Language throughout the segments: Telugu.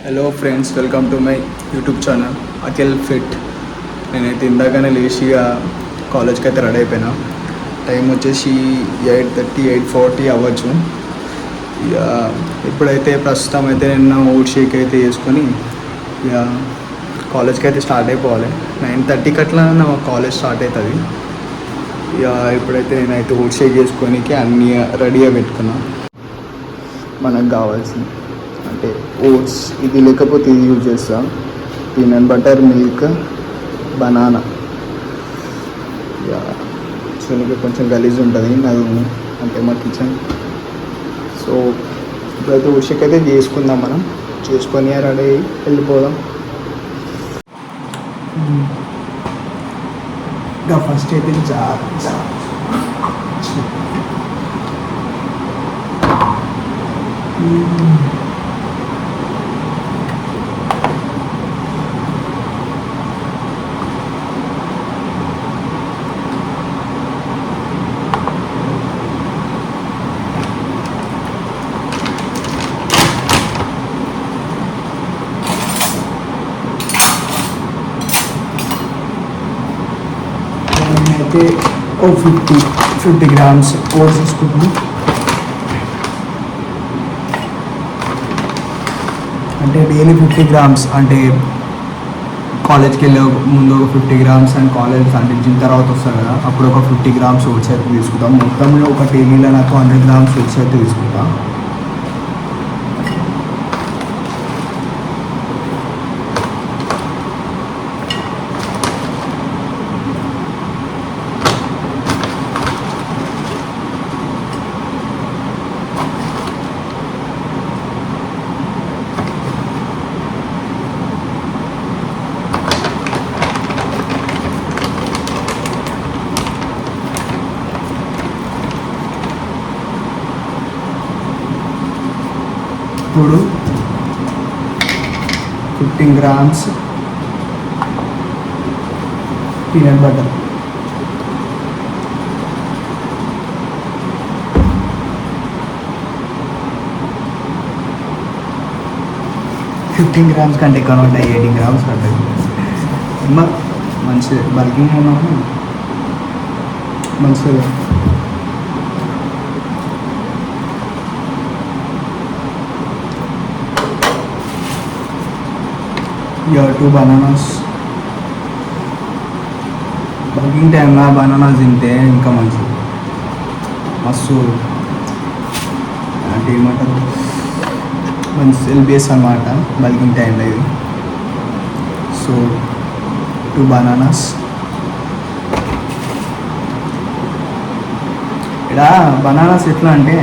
Hello friends, welcome to my YouTube channel Akhil fit. నేనైతే ఇందాకనే లేచి కాలేజ్కి అయితే రెడీ అయిపోయినా. టైం వచ్చేసి 8:30 8:40 అవ్వచ్చు. ఇక ఇప్పుడైతే ప్రస్తుతం అయితే నేను ఓట్ షేక్ అయితే వేసుకొని ఇక కాలేజ్కి అయితే స్టార్ట్ అయిపోవాలి. 9:30కి అట్లా నా కాలేజ్ స్టార్ట్ అవుతుంది. ఇక ఇప్పుడైతే నేనైతే ఓట్ షేక్ వేసుకోనికి అన్నీ రెడీగా పెట్టుకున్నా. మనకు కావాల్సింది అంటే ఓట్స్, ఇది లేకపోతే ఇది యూజ్ చేస్తాం. Peanut butter, milk, banana. చూనికి కొంచెం గలీజ్ ఉంటుంది నాది, అంటే మా కిచెన్. సో ఇప్పుడైతే ఉషకి అయితే చేసుకుందాం, మనం చేసుకొని రెడీ వెళ్ళిపోదాం. ఇంకా ఫస్ట్ అయితే అయితే 50 గ్రామ్స్ ఓట్స్ తీసుకుంటున్నాం. అంటే డైలీ 50 గ్రామ్స్, అంటే కాలేజ్కి వెళ్ళే ముందు ఒక 50 గ్రామ్స్ అండ్ కాలేజ్ అంటే జిమ్ తర్వాత వస్తారు కదా, అప్పుడు ఒక 50 గ్రామ్స్ ఓట్స్ అయితే తీసుకుంటాం. మొత్తంలో ఒక డైలీలో నాకు 100 గ్రామ్స్ ఓట్స్ అయితే తీసుకుంటాం. ఇప్పుడు 15 గ్రామ్స్ పీనట్ బటర్, గ్రామ్స్ కంటే ఎక్కువ ఉంటాయి. 18 గ్రామ్స్ పడ్డది. మంచిది, బల్కింగ్ ఉన్నాము, మంచిది. ఇక 2 బనానాస్. బల్కింగ్ టైంలో బనానాస్ తింటే ఇంకా మంచిది, మస్తు అంటే ఏమంటారు, మంచి సెల్బియస్ అన్నమాట బల్కింగ్ టైంలో ఇది. So 2 bananas. ఇక్కడ బనానాస్ ఎట్లా అంటే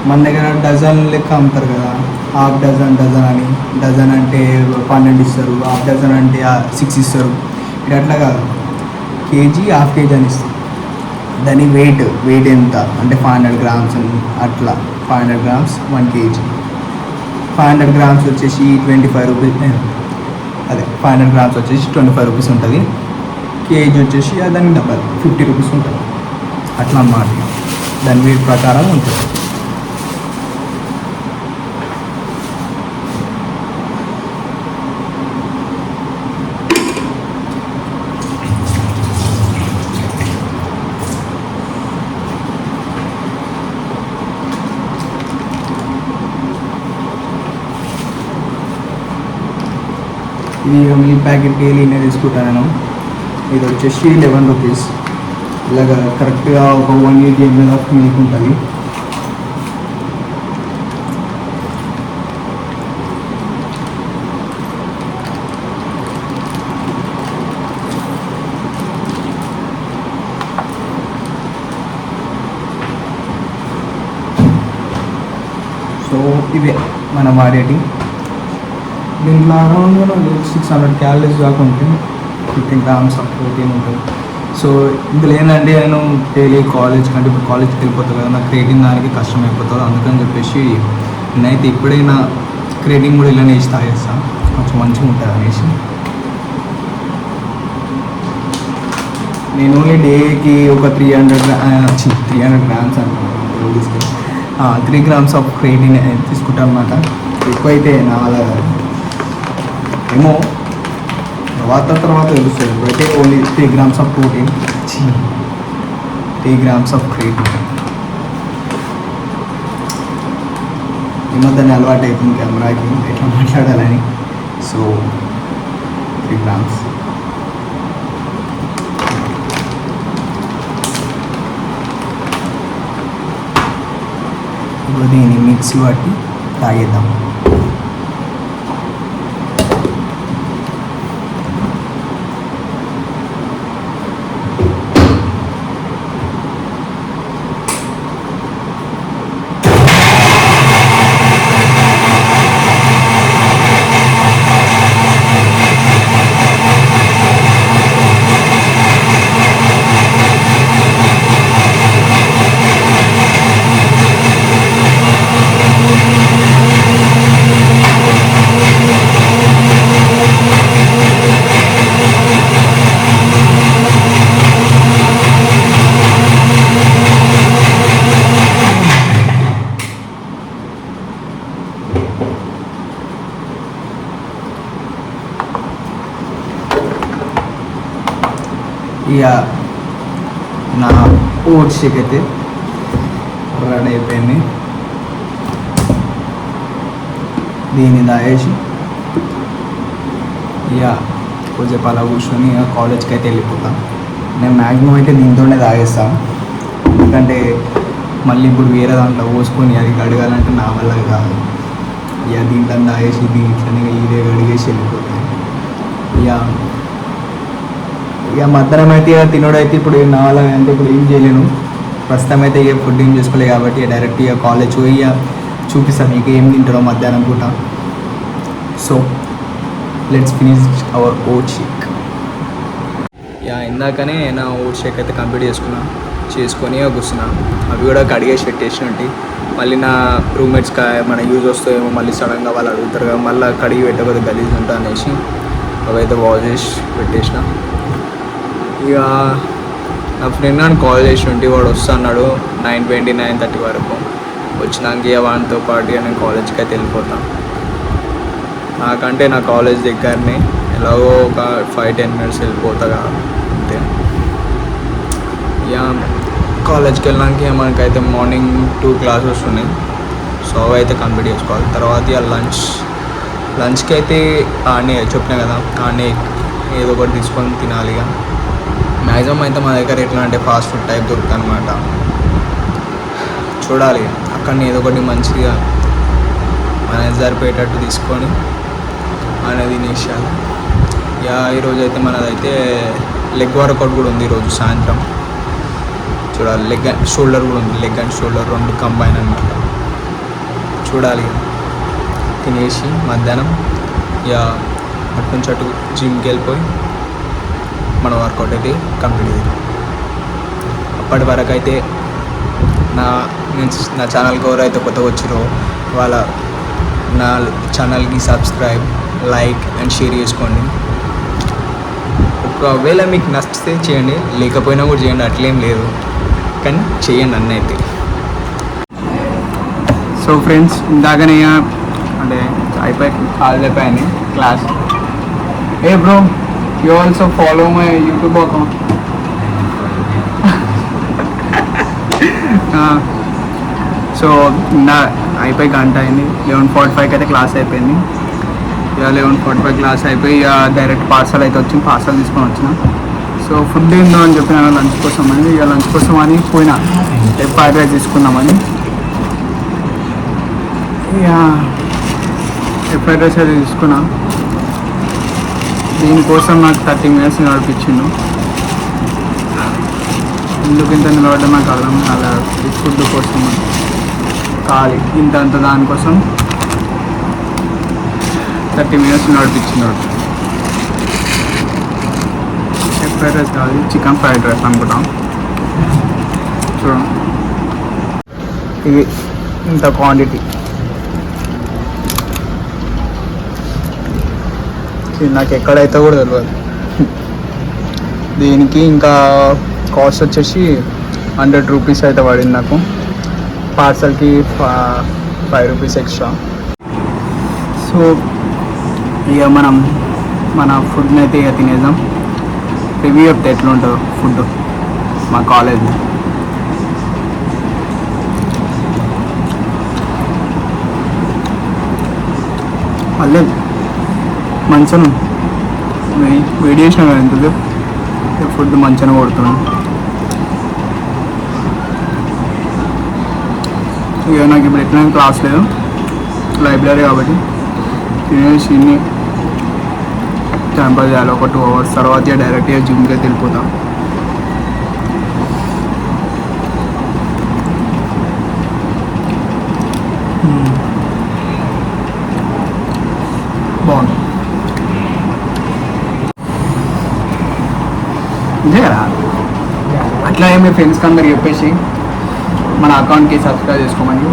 మన దగ్గర డజన్ లెక్క అమ్ముతారు కదా, హాఫ్ డజన్ అని. డజన్ అంటే 12 ఇస్తారు, హాఫ్ డజన్ అంటే 6 ఇస్తారు. ఇది అట్లా కాదు, కేజీ, హాఫ్ కేజీ అని ఇస్తారు. దాని వెయిట్ ఎంత అంటే 500 గ్రామ్స్ అని, అట్లా 500 గ్రామ్స్ 1 కేజీ. 500 గ్రామ్స్ వచ్చేసి 25 రూపీస్. అదే 500 గ్రామ్స్ వచ్చేసి 25 రూపీస్ ఉంటుంది. కేజీ వచ్చేసి దానికి డబల్ 50 రూపీస్ ఉంటుంది. అట్లా అన్నమాట, దాని వెయిట్ ప్రకారం ఉంటుంది. ఇది మిల్క్ ప్యాకెట్ డైలీ నేను తీసుకుంటాను నేను. ఇది వచ్చేసి 11 రూపీస్. ఇలాగ కరెక్ట్గా ఒక 180 ml ఆఫ్ మిల్క్ ఉంటుంది. సో ఇవే మనం వాడేటి. దీంట్లో అరౌండ్ 600 క్యాలరీస్ దాకా ఉంటుంది. 15 గ్రామ్స్ ఆఫ్ ప్రోటీన్ ఉంటుంది. సో ఇందులో ఏంటంటే నేను డైలీ కాలేజ్కి వెళ్ళిపోతాను కదా, నాకు క్రియేటింగ్ దానికి కష్టం అయిపోతుంది. అందుకని చెప్పేసి నేనైతే ఎప్పుడైనా క్రియేటింగ్ కూడా ఇలానే వేసి తాగేస్తాను, కొంచెం మంచిగా ఉంటుంది అనేసి. నేను ఓన్లీ డేకి ఒక 300 గ్రామ్స్ అనుకుంటున్నాను. 3 grams ఆఫ్ క్రియేటిన్ తీసుకుంటాను అన్నమాట. ఎక్కువైతే నా వల్ల ఏమో తర్వాత తెలుస్తుంది. ఇప్పుడైతే only 3 grams of protein, 3 grams of creatine. ఈ మధ్యనే అలవాటు అవుతుంది కెమెరాకి ఎట్లా మాట్లాడాలని. So 3 grams. ఇప్పుడు దీన్ని మిక్సీ పట్టి తాగేద్దాం. ఇక నా ఓట్స్ షేక్ అయితే రెడీ అయిపోయింది. దీన్ని తాగేసి ఇక కొద్దిసేపు అలా కూర్చొని ఇక కాలేజ్కి అయితే వెళ్ళిపోతాను. నేను మ్యాక్సిమం అయితే దీంతోనే తాగేస్తాను, ఎందుకంటే మళ్ళీ ఇప్పుడు వేరే దాంట్లో పోసుకొని అది కడగాలంటే నా వల్ల కాదు. ఇక దీంట్లో తాగేసి దీంట్లోనే ఇదే కడిగేసి వెళ్ళిపోతాను. ఇక మధ్యాహ్నం అయితే ఇక తినడైతే ఇప్పుడు నా వల్ల అంటే ఇప్పుడు ఏం చేయలేను. ప్రస్తుతం అయితే ఇక ఫుడ్ ఏం చేసుకోలేదు కాబట్టి డైరెక్ట్ ఇక కాలేజ్ పోయి ఇక చూపిస్తాను మీకు ఏం తింటాడో మధ్యాహ్నం పూట. So let's finish our oat shake. ఇక ఇందాకనే నా ఓట్ షేక్ అయితే కంప్లీట్ చేసుకొని కూర్చున్నా. అవి కూడా కడిగేసి పెట్టేసినట్టు మళ్ళీ నా రూమ్మేట్స్ మన యూజ్ వస్తాయేమో మళ్ళీ సడన్గా వాళ్ళు అడుగుతారు కదా, మళ్ళీ కడిగి పెట్టకపోతే గలీజ్ ఉంటా అనేసి అవైతే వాష్ చేసి పెట్టేసిన. ఇక నా ఫ్రెండ్ నన్ను కాల్ చేసి ఉంటే వాడు వస్తున్నాడు 9:20 9:30 వరకు. వచ్చినాక ఇక వాడితో పాటు నేను కాలేజ్కి అయితే వెళ్ళిపోతాను. నాకంటే నా కాలేజ్ దగ్గరనే ఎలాగో ఒక 5-10 minutes వెళ్ళిపోతాగా అంతే. ఇక కాలేజ్కి వెళ్ళడానికి మనకైతే మార్నింగ్ 2 classes ఉన్నాయి. సో అవి అయితే కంప్లీట్ చేసుకోవాలి. తర్వాత ఇక లంచ్కి అయితే ఆడనే చెప్పినా కదా, ఆడనే ఏదో ఒకటి తీసుకొని తినాలి. ఇక మ్యాక్సిమం అయితే మా దగ్గర ఎట్లా అంటే ఫాస్ట్ ఫుడ్ టైప్ దొరుకుతుంది అనమాట. చూడాలి అక్కడనే ఏదో ఒకటి మంచిగా మనకి సరిపోయేటట్టు తీసుకొని అనేది తినేసాలి. ఇక ఈరోజు అయితే మనదైతే లెగ్ వర్కౌట్ కూడా ఉంది ఈరోజు సాయంత్రం. చూడాలి, లెగ్ అండ్ షోల్డర్ కూడా ఉంది. లెగ్ అండ్ షోల్డర్ 2 కంబైన్ అనమాట. చూడాలి. తినేసి మధ్యాహ్నం ఇక అటు నుంచి అటు జిమ్కి వెళ్ళిపోయి మన వర్కౌట్ అయితే కంప్లీట్ అయ్యింది. అప్పటి వరకు అయితే నా ఛానల్కి ఎవరైతే కొత్తగా వచ్చిరో వాళ్ళ నా ఛానల్కి సబ్స్క్రైబ్, లైక్ అండ్ షేర్ చేసుకోండి. ఒకవేళ మీకు నచ్చితే చేయండి, లేకపోయినా కూడా చేయండి, అట్లేం లేదు, కానీ చేయండి అన్న అయితే. సో ఫ్రెండ్స్ ఇందాకనే అంటే కాలేజ్ అయిపోయింది class. A bro, you also follow my YouTube account. So నా అయిపోయి గంట అయింది. 11:45 అయితే క్లాస్ అయిపోయింది. ఇక 11:45 క్లాస్ అయిపోయి ఇక డైరెక్ట్ పార్సల్ అయితే వచ్చింది. పార్సల్ తీసుకొని వచ్చిన. సో ఫుడ్ ఏందో అని చెప్పిన లంచ్ కోసం అని, ఇక లంచ్ కోసం అని పోయినా ఫ్రైడ్ రైస్ తీసుకుందామని. ఇక ఫ్రైడ్ రైస్ అయితే తీసుకున్నా. దీనికోసం నాకు 30 minutes నడిపించిండు. ఎందుకు ఇంత నిలబడ్డా నాకు అర్థం అలా ఫుడ్ కోసం ఖాళీ ఇంత దానికోసం 30 minutes నడిపించినాడు. ఎగ్ ఫ్రైడ్ రైస్ కాదు, చికెన్ ఫ్రైడ్ రైస్ అనుకుంటాం. చూడండి ఇవి ఇంత క్వాంటిటీ. నాకు ఎక్కడైతే కూడా తెలియదు. దీనికి ఇంకా కాస్ట్ వచ్చేసి 100 rupees అయితే పడింది నాకు. పార్సల్కి 5 rupees ఎక్స్ట్రా. సో ఇక మనం మన ఫుడ్ని అయితే ఇక తినేద్దాం. రివ్యూ చెప్తే ఎట్లుంటుందో ఫుడ్ మా కాలేజ్. మళ్ళీ మంచిగా వేడి చేసిన కదా ఎంత ఫుడ్ మంచిగా కొడుతున్నాం. ఇక నాకు ఇప్పుడు ఎట్లా క్లాస్ లేదు, లైబ్రరీ కాబట్టి తినేసి టైం పాస్ చేయాలి. ఒక 2 hours తర్వాత డైరెక్ట్గా జిమ్కి అయితే వెళ్ళిపోతాం. బాగుంది అంతే కదా. అట్లా మీ ఫ్రెండ్స్కి అందరు చెప్పేసి మన అకౌంట్కి సబ్స్క్రైబ్ చేసుకోమని.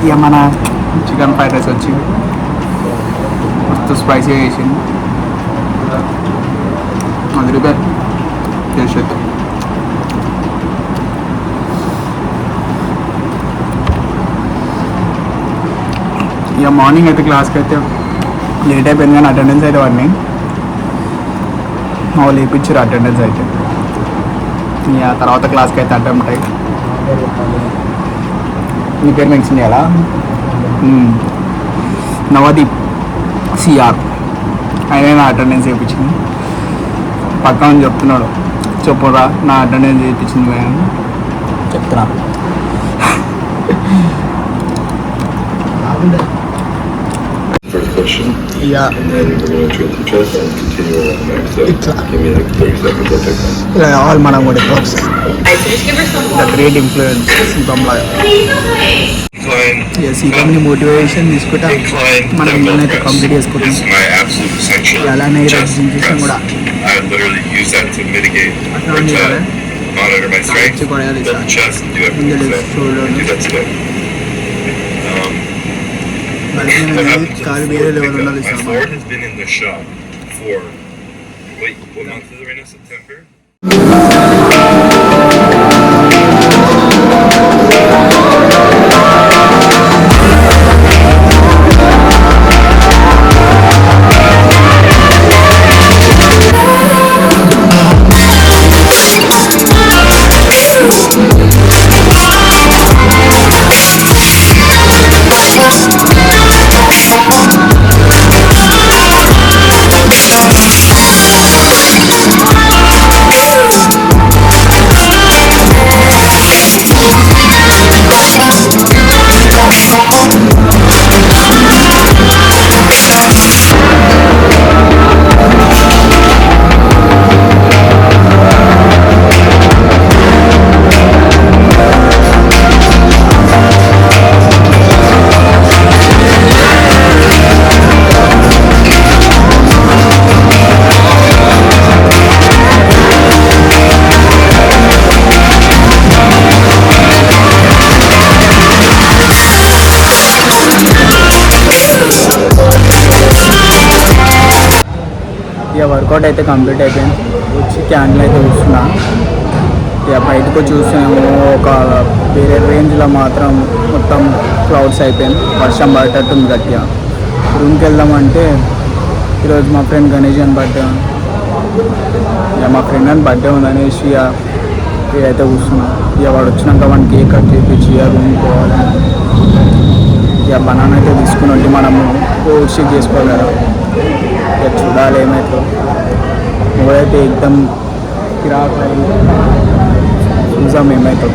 ఇక మన చికెన్ ఫ్రైడ్ రైస్ వచ్చి మస్తు స్పైసీగా వేసింది. ₹100 చేసేది. ఇక మార్నింగ్ అయితే క్లాస్కి అయితే లేట్ అయిపోయింది కానీ అటెండెన్స్ అయితే వాడిని మా వాళ్ళు వేయించారు అటెండెన్స్ అయితే. ఇక తర్వాత క్లాస్కి అయితే అటెంప్ట్ అయ్యి మీ పేరు మెన్షన్ చేయాలా? నవదీప్ సిఆర్ ఆయన నా అటెండెన్స్ వేయించింది. పక్కన చెప్తున్నాడు, చెప్పురా నా అటెండెన్స్ వేయించింది అని చెప్తున్నా. First question. Yeah. And then we're going to treat the chest and continue on next. So give me like 30 seconds, I'll take that. All మనం కూడా ద గ్రేట్ ఇన్ఫ్లుయెన్స్ సీపం లాగా. సీపంని మోటివేషన్ తీసుకుంటా మనం ఏమైతే కంప్లీట్ చేసుకుంటాం. అలానే రెసిస్టెన్స్ కూడా monitor my strength, build the chest, and do everything. So do that today. కాలు వేరే లెవెల్ ఉండాలి. My Ford has been in the shop for what month is it right now? September. ఇక వర్కౌట్ అయితే కంప్లీట్ అయిపోయింది. వచ్చి క్యాండిల్ అయితే చూస్తున్నా. ఇక బయటకు చూసాము ఒక వేరే రేంజ్లో మాత్రం మొత్తం క్లౌడ్స్ అయిపోయింది. వర్షం పడేటట్టుంది గట్టిగా. రూమ్కి వెళ్దామంటే ఈరోజు మా ఫ్రెండ్ గణేష్ అని బర్త్డే. ఇక మా ఫ్రెండ్ అని బర్త్డే ఉందనేసి ఇక అయితే కూర్చున్నా. ఇక వాడు వచ్చినాక వాడిని కేక్ కట్ చేయించి ఇక రూమ్కి పోవాలి. ఇక బనానా అయితే తీసుకుని వచ్చి మనము ఓట్స్ చేసుకోవాలి కదా. ఇక చూడాలి ఏమైతే. ఎవరైతే ఎక్దమ్ కిరాక్ చూసాం ఏమైతే.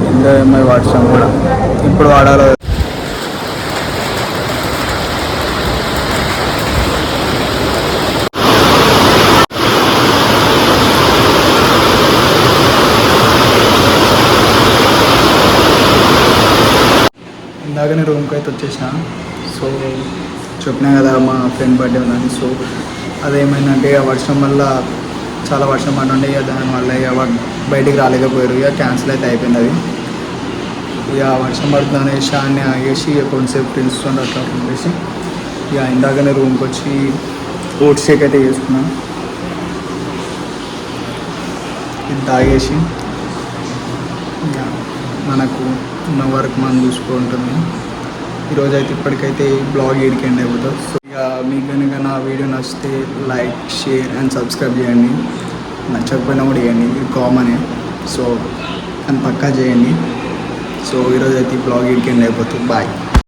ఎంతో ఏమై వర్షం కూడా ఇప్పుడు వాడాలి. ఇందాకనే రూమ్కి అయితే వచ్చేసిన. సో చెప్పినా కదా మా ఫ్రెండ్ బర్త్డే ఉందని. సో అదేమైందంటే ఇక వర్షం వల్ల చాలా వర్షం పడి ఇక దానివల్ల ఇక బయటికి రాలేకపోయారు. ఇక క్యాన్సిల్ అయితే అయిపోయింది అది. ఇక వర్షం పడుతుంది అనేసి అన్నీ ఆగేసి ఇక కొంతసేపు ఫ్రెండ్స్ అట్లా ఉండేసి ఇక ఇందాకనే రూమ్కి వచ్చి ఓట్స్ షేక్ అయితే చేసుకున్నాను. ఇది తాగేసి ఇక మనకు ఉన్న వర్క్ మనం చూసుకుంటుంది. ఈరోజు అయితే ఇప్పటికైతే ఈ బ్లాగ్ ఈడికి ఎండ్ అయిపోతుంది. సో ఇక మీకు కనుక నా వీడియో నచ్చితే లైక్, షేర్ అండ్ సబ్స్క్రైబ్ చేయండి. నచ్చకపోయినా కూడా చేయండి, ఇది కామనే. సో అని పక్కా చేయండి. సో ఈరోజు అయితే ఈ బ్లాగ్ ఈడికి ఎండ్ అయిపోతుంది. బాయ్.